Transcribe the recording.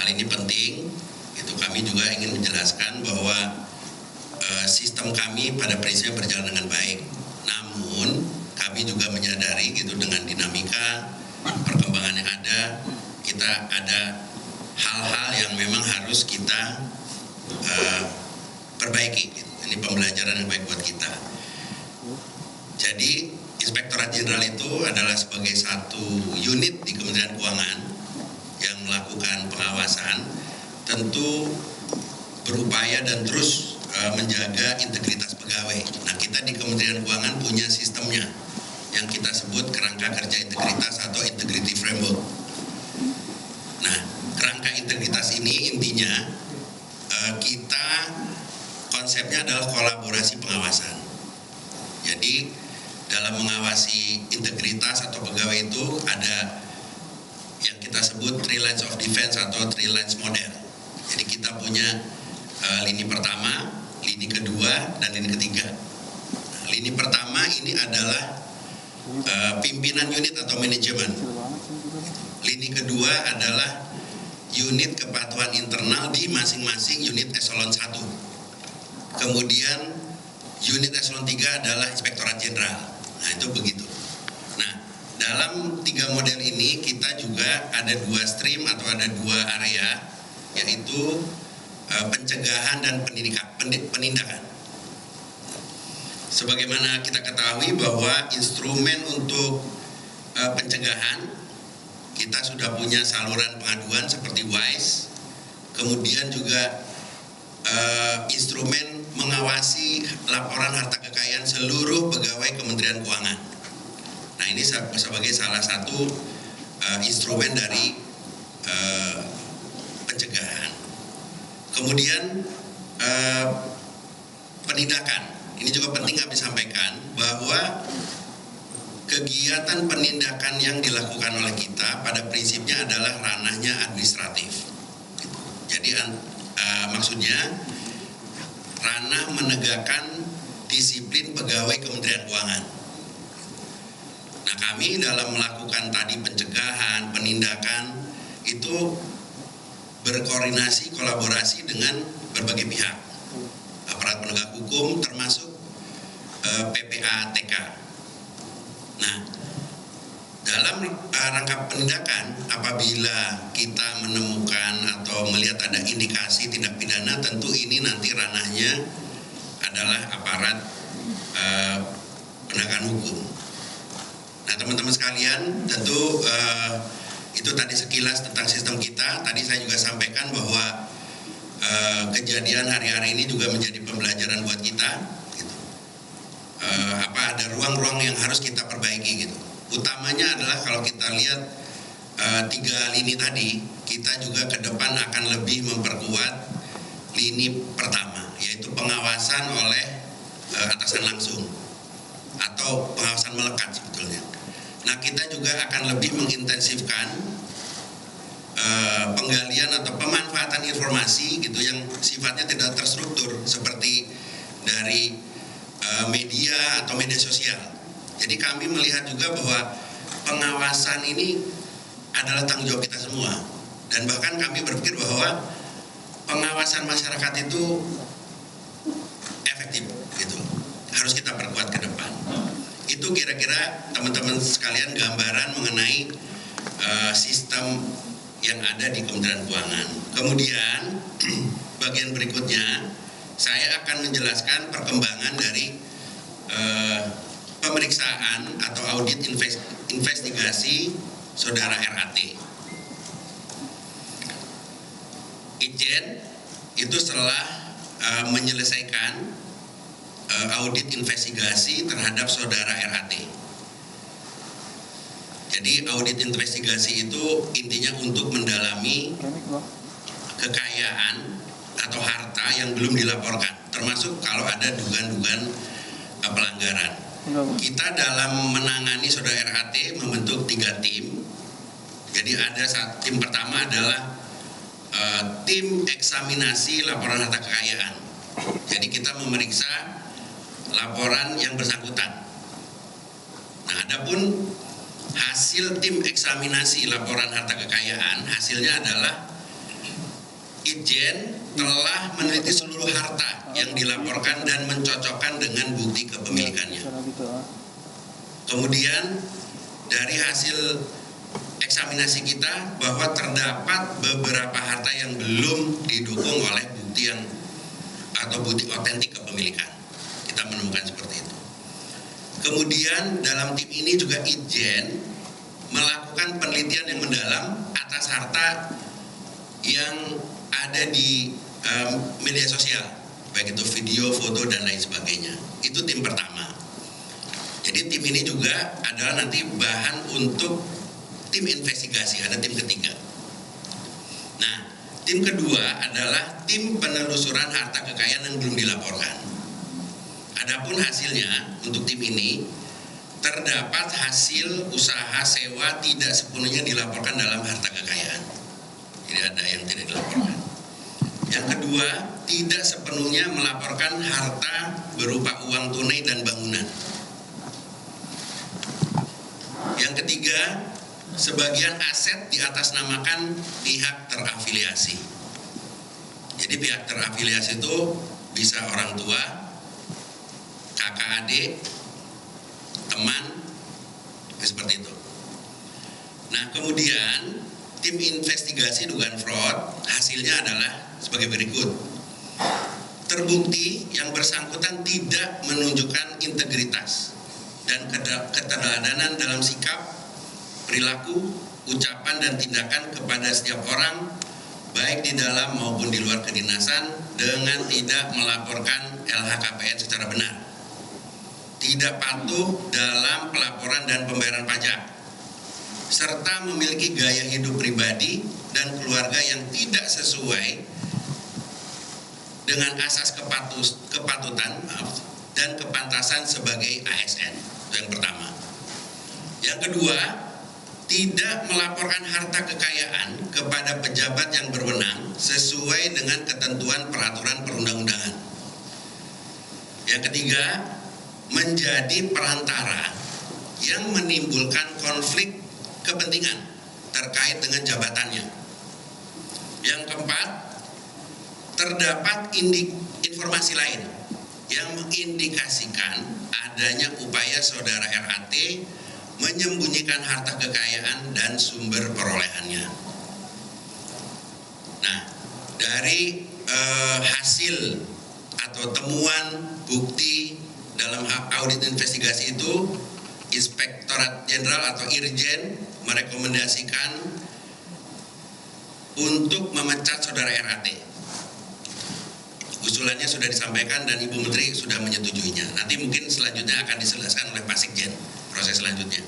hal ini penting. Itu kami juga ingin menjelaskan bahwa sistem kami pada prinsipnya berjalan dengan baik. Namun kami juga menyadari gitu dengan dinamika perkembangan yang ada, kita ada hal-hal yang memang harus kita perbaiki. Gitu. Ini pembelajaran yang baik buat kita. Jadi Inspektorat Jenderal itu adalah sebagai satu unit di Kementerian Keuangan yang melakukan pengawasan, tentu berupaya dan terus menjaga integritas pegawai. Nah, kita di Kementerian Keuangan punya sistemnya yang kita sebut kerangka kerja integritas atau integrity framework. Nah, kerangka integritas ini intinya kita konsepnya adalah kolaborasi pengawasan. Jadi dalam mengawasi integritas atau pegawai itu ada yang kita sebut 3 lines of defense atau 3 lines model. Jadi kita punya lini pertama, lini kedua, dan lini ketiga. Nah, lini pertama ini adalah pimpinan unit atau manajemen. Lini kedua adalah unit kepatuhan internal di masing-masing unit eselon 1. Kemudian unit eselon 3 adalah Inspektorat Jenderal. Nah, itu begitu. Nah, dalam 3 model ini kita juga ada 2 stream atau ada 2 area, yaitu pencegahan dan penindakan. Sebagaimana kita ketahui bahwa instrumen untuk pencegahan kita sudah punya saluran pengaduan seperti WISE, kemudian juga instrumen mengawasi laporan harta kekayaan seluruh pegawai Kementerian Keuangan. Nah, ini sebagai salah satu instrumen dari pencegahan. Kemudian penindakan. Ini juga penting kami sampaikan bahwa kegiatan penindakan yang dilakukan oleh kita pada prinsipnya adalah ranahnya administratif. Jadi maksudnya ranah menegakkan disiplin pegawai Kementerian Keuangan. Nah, kami dalam melakukan tadi pencegahan, penindakan itu berkoordinasi, kolaborasi dengan berbagai pihak, aparat penegak hukum termasuk PPATK. Nah, dalam rangka penindakan, apabila kita menemukan atau melihat ada indikasi tindak pidana, tentu ini nanti ranahnya adalah aparat penegakan hukum. Nah, teman-teman sekalian, tentu itu tadi sekilas tentang sistem kita. Tadi saya juga sampaikan bahwa kejadian hari-hari ini juga menjadi pembelajaran buat kita. Gitu. Ada ruang-ruang yang harus kita perbaiki gitu. Utamanya adalah kalau kita lihat 3 lini tadi, kita juga ke depan akan lebih memperkuat lini pertama, yaitu pengawasan oleh atasan langsung atau pengawasan melekat sebetulnya. Nah, kita juga akan lebih mengintensifkan penggalian atau pemanfaatan informasi gitu yang sifatnya tidak terstruktur seperti dari media atau media sosial. Jadi kami melihat juga bahwa pengawasan ini adalah tanggung jawab kita semua, dan bahkan kami berpikir bahwa pengawasan masyarakat itu efektif gitu, harus kita perkuat ke depan. Itu kira-kira teman-teman sekalian gambaran mengenai sistem yang ada di Kementerian Keuangan. Kemudian bagian berikutnya saya akan menjelaskan perkembangan dari pemeriksaan atau audit investigasi saudara RAT. Itjen itu setelah menyelesaikan audit investigasi terhadap saudara RAT. Jadi audit investigasi itu intinya untuk mendalami kekayaan atau harta yang belum dilaporkan, termasuk kalau ada dugaan-dugaan pelanggaran. Kita dalam menangani saudara RAT membentuk 3 tim. Jadi ada tim pertama adalah tim eksaminasi laporan harta kekayaan. Jadi kita memeriksa laporan yang bersangkutan. Nah, adapun hasil tim eksaminasi laporan harta kekayaan, hasilnya adalah Itjen telah meneliti seluruh harta yang dilaporkan dan mencocokkan dengan bukti kepemilikannya. Kemudian dari hasil eksaminasi kita bahwa terdapat beberapa harta yang belum didukung oleh bukti atau bukti otentik kepemilikan. Kita menemukan seperti itu. Kemudian dalam tim ini juga Itjen melakukan penelitian yang mendalam atas harta yang ada di media sosial, baik itu video, foto, dan lain sebagainya. Itu tim pertama. Jadi tim ini juga adalah nanti bahan untuk tim investigasi, ada tim ketiga. Nah, tim kedua adalah tim penelusuran harta kekayaan yang belum dilaporkan. Adapun hasilnya untuk tim ini terdapat hasil usaha sewa tidak sepenuhnya dilaporkan dalam harta kekayaan. Jadi ada yang tidak dilaporkan. Yang kedua, tidak sepenuhnya melaporkan harta berupa uang tunai dan bangunan. Yang ketiga, sebagian aset diatasnamakan pihak terafiliasi. Jadi pihak terafiliasi itu bisa orang tua, kakak adik, teman, seperti itu. Nah, kemudian tim investigasi dugaan fraud hasilnya adalah sebagai berikut. Terbukti yang bersangkutan tidak menunjukkan integritas dan keteladanan dalam sikap, perilaku, ucapan, dan tindakan kepada setiap orang, baik di dalam maupun di luar kedinasan, dengan tidak melaporkan LHKPN secara benar, tidak patuh dalam pelaporan dan pembayaran pajak, serta memiliki gaya hidup pribadi dan keluarga yang tidak sesuai dengan asas kepatutan dan kepantasan sebagai ASN. Itu yang pertama. Yang kedua, tidak melaporkan harta kekayaan kepada pejabat yang berwenang sesuai dengan ketentuan peraturan perundang-undangan. Yang ketiga, menjadi perantara yang menimbulkan konflik kepentingan terkait dengan jabatannya. Yang keempat, terdapat informasi lain yang mengindikasikan adanya upaya saudara RAT menyembunyikan harta kekayaan dan sumber perolehannya. Nah, dari hasil atau temuan bukti dalam audit investigasi itu, Inspektorat Jenderal atau Irjen merekomendasikan untuk memecat saudara RAT. Usulannya sudah disampaikan dan Ibu Menteri sudah menyetujuinya. Nanti mungkin selanjutnya akan dijelaskan oleh Pak Sekjen proses selanjutnya.